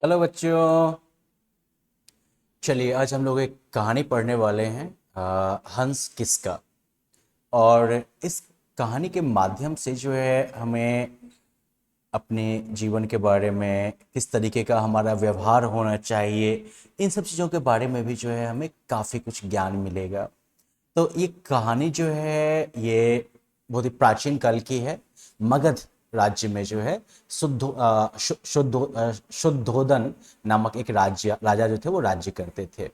Hello बच्चों। चलिए आज हम लोग एक कहानी पढ़ने वाले हैं, हंस किसका। और इस कहानी के माध्यम से जो है हमें अपने जीवन के बारे में, किस तरीके का हमारा व्यवहार होना चाहिए, इन सब चीज़ों के बारे में भी जो है हमें काफ़ी कुछ ज्ञान मिलेगा। तो ये कहानी जो है ये बहुत ही प्राचीन काल की है। मगध राज्य में जो है शुद्धोदन नामक एक राज्य राजा जो थे वो राज्य करते थे।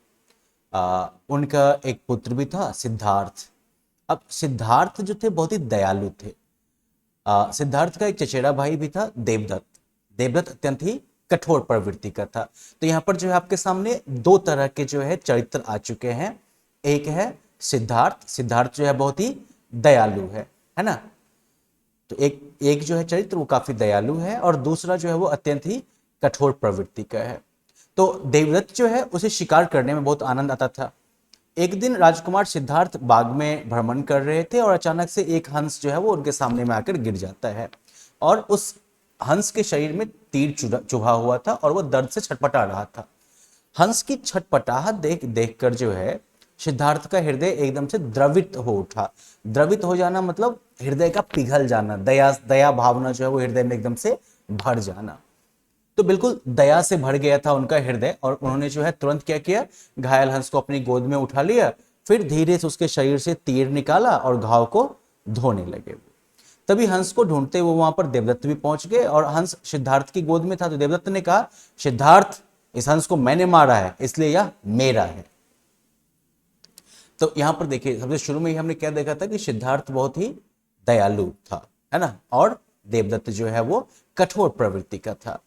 उनका एक पुत्र भी था, सिद्धार्थ। अब सिद्धार्थ जो थे बहुत ही दयालु थे। सिद्धार्थ का एक चचेरा भाई भी था, देवदत्त। देवदत्त अत्यंत ही कठोर प्रवृत्ति का था। तो यहाँ पर जो है आपके सामने दो तरह के जो है चरित्र आ चुके हैं। एक है सिद्धार्थ। सिद्धार्थ जो है बहुत ही दयालु है ना। तो एक एक जो है चरित्र वो काफी दयालु है, और दूसरा जो है वो अत्यंत ही कठोर प्रवृत्ति का है। तो देवदत्त जो है उसे शिकार करने में बहुत आनंद आता था। एक दिन राजकुमार सिद्धार्थ बाग में भ्रमण कर रहे थे, और अचानक से एक हंस जो है वो उनके सामने में आकर गिर जाता है। और उस हंस के शरीर में तीर चुभा हुआ था, और वो दर्द से छटपटा रहा था। हंस की छटपटाहट देख देखकर जो है सिद्धार्थ का हृदय एकदम से द्रवित हो उठा। द्रवित हो जाना मतलब हृदय का पिघल जाना, दया दया भावना जो है वो हृदय में एकदम से भर जाना। तो बिल्कुल दया से भर गया था उनका हृदय, और उन्होंने जो है तुरंत क्या किया, घायल हंस को अपनी गोद में उठा लिया। फिर धीरे से उसके शरीर से तीर निकाला और घाव को धोने लगे। तभी हंस को ढूंढते हुए वहां पर देवदत्त भी पहुंच गए, और हंस सिद्धार्थ की गोद में था। तो देवदत्त ने कहा, सिद्धार्थ, इस हंस को मैंने मारा है, इसलिए यह मेरा है। तो यहां पर देखिए, सबसे शुरू में ही हमने क्या देखा था कि सिद्धार्थ बहुत ही दयालु था, है ना, और देवदत्त जो है वो कठोर प्रवृत्ति का था।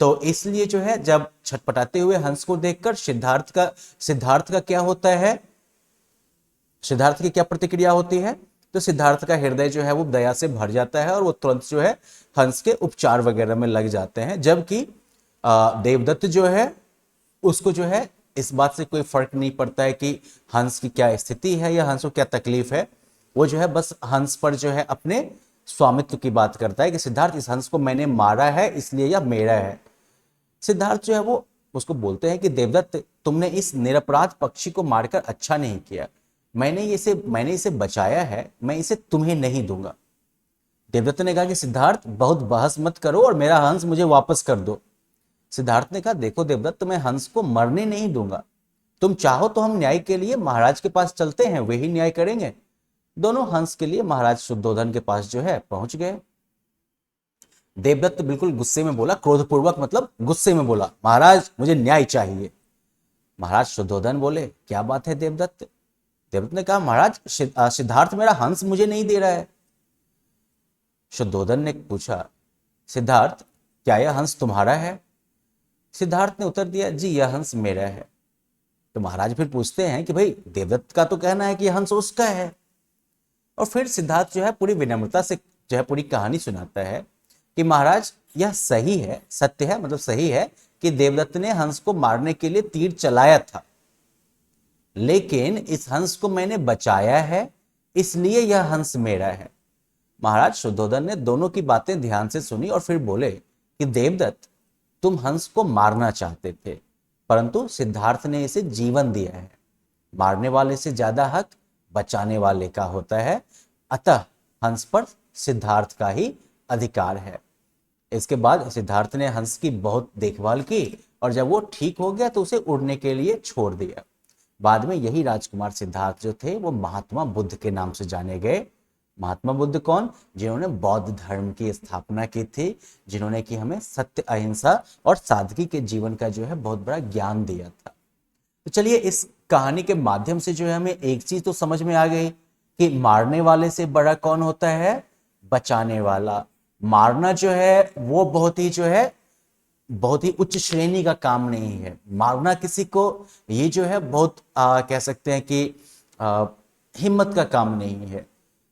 तो इसलिए जो है जब छटपटाते हुए हंस को देखकर सिद्धार्थ का क्या होता है, सिद्धार्थ की क्या प्रतिक्रिया होती है। तो सिद्धार्थ का हृदय जो है वो दया से भर जाता है, और वो तुरंत जो है हंस के उपचार वगैरह में लग जाते हैं। जबकि देवदत्त जो है उसको जो है इस बात से कोई फर्क नहीं पड़ता है कि हंस की क्या स्थिति है या हंस को क्या तकलीफ है। वो जो है बस हंस पर जो है अपने स्वामित्व की बात करता है कि सिद्धार्थ, इस हंस को मैंने मारा है, इसलिए यह मेरा है। सिद्धार्थ जो है वो उसको बोलते हैं कि देवदत्त, तुमने इस निरपराध पक्षी को मारकर अच्छा नहीं किया। मैंने इसे बचाया है, मैं इसे तुम्हें नहीं दूंगा। देवदत्त ने कहा कि सिद्धार्थ, बहुत बहस मत करो और मेरा हंस मुझे वापस कर दो। सिद्धार्थ ने कहा, देखो देवदत्त, मैं हंस को मरने नहीं दूंगा। तुम चाहो तो हम न्याय के लिए महाराज के पास चलते हैं, वे ही न्याय करेंगे। दोनों हंस के लिए महाराज शुद्धोधन के पास जो है पहुंच गए। देवदत्त बिल्कुल गुस्से में बोला, क्रोधपूर्वक मतलब गुस्से में बोला, महाराज मुझे न्याय चाहिए। महाराज शुद्धोधन बोले, क्या बात है देवदत्त। देवदत्त ने कहा, महाराज सिद्धार्थ मेरा हंस मुझे नहीं दे रहा है। शुद्धोधन ने पूछा, सिद्धार्थ, क्या यह हंस तुम्हारा है। सिद्धार्थ ने उत्तर दिया, जी यह हंस मेरा है। तो महाराज फिर पूछते हैं कि भाई, देवदत्त का तो कहना है कि यह हंस उसका है। और फिर सिद्धार्थ जो है पूरी विनम्रता से जो है पूरी कहानी सुनाता है कि महाराज, यह सही है, सत्य है, मतलब सही है कि देवदत्त ने हंस को मारने के लिए तीर चलाया था, लेकिन इस हंस को मैंने बचाया है, इसलिए यह हंस मेरा है। महाराज शुद्धोधन ने दोनों की बातें ध्यान से सुनी और फिर बोले कि देवदत्त, तुम हंस को मारना चाहते थे, परंतु सिद्धार्थ ने इसे जीवन दिया है। मारने वाले से ज्यादा हक बचाने वाले का होता है, अतः हंस पर सिद्धार्थ का ही अधिकार है। इसके बाद सिद्धार्थ ने हंस की बहुत देखभाल की, और जब वो ठीक हो गया तो उसे उड़ने के लिए छोड़ दिया। बाद में यही राजकुमार सिद्धार्थ जो थे वो महात्मा बुद्ध के नाम से जाने गए। महात्मा बुद्ध कौन, जिन्होंने बौद्ध धर्म की स्थापना की थी, जिन्होंने कि हमें सत्य, अहिंसा और सादगी के जीवन का जो है बहुत बड़ा ज्ञान दिया था। तो चलिए, इस कहानी के माध्यम से जो है हमें एक चीज तो समझ में आ गई कि मारने वाले से बड़ा कौन होता है, बचाने वाला। मारना जो है वो बहुत ही उच्च श्रेणी का काम नहीं है। मारना किसी को, ये जो है बहुत कह सकते हैं कि हिम्मत का काम नहीं है।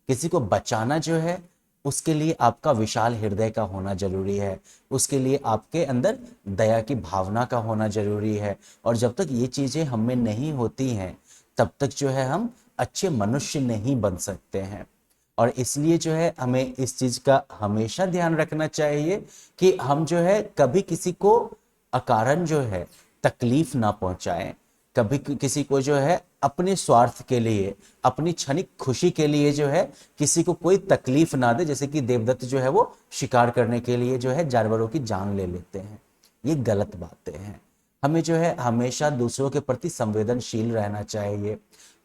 किसी को बचाना जो है उसके लिए आपका विशाल हृदय का होना जरूरी है, उसके लिए आपके अंदर दया की भावना का होना जरूरी है। और जब तक ये चीजें हम में नहीं होती हैं तब तक जो है हम अच्छे मनुष्य नहीं बन सकते हैं। और इसलिए जो है हमें इस चीज का हमेशा ध्यान रखना चाहिए कि हम जो है कभी किसी को अकारण जो है तकलीफ ना पहुंचाएं, कभी किसी को जो है अपने स्वार्थ के लिए, अपनी क्षणिक खुशी के लिए जो है किसी को कोई तकलीफ ना दे। जैसे कि देवदत्त जो है वो शिकार करने के लिए जो है जानवरों की जान ले लेते हैं, ये गलत बातें हैं। हमें जो है हमेशा दूसरों के प्रति संवेदनशील रहना चाहिए,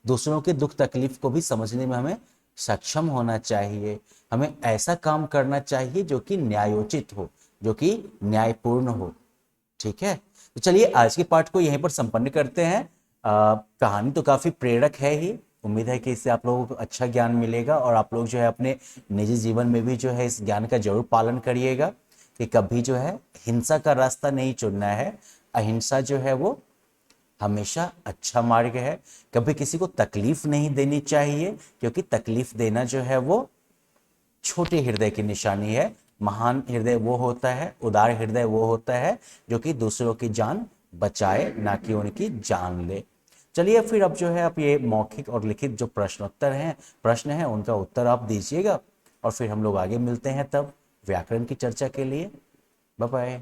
दूसरों के दुख तकलीफ को भी समझने में हमें सक्षम होना चाहिए। हमें ऐसा काम करना चाहिए जो कि न्यायोचित हो, जो कि न्यायपूर्ण हो। ठीक है, तो चलिए आज के पाठ को यहीं पर संपन्न करते हैं। कहानी तो काफी प्रेरक है ही, उम्मीद है कि इससे आप लोगों को अच्छा ज्ञान मिलेगा और आप लोग जो है अपने निजी जीवन में भी जो है इस ज्ञान का जरूर पालन करिएगा कि कभी जो है हिंसा का रास्ता नहीं चुनना है। अहिंसा जो है वो हमेशा अच्छा मार्ग है। कभी किसी को तकलीफ नहीं देनी चाहिए, क्योंकि तकलीफ देना जो है वो छोटे हृदय की निशानी है। महान हृदय वो होता है, उदार हृदय वो होता है जो कि दूसरों की जान बचाए, ना कि उनकी जान ले। चलिए फिर अब जो है आप ये मौखिक और लिखित जो प्रश्न है उनका उत्तर आप दीजिएगा और फिर हम लोग आगे मिलते हैं तब व्याकरण की चर्चा के लिए। Bye bye.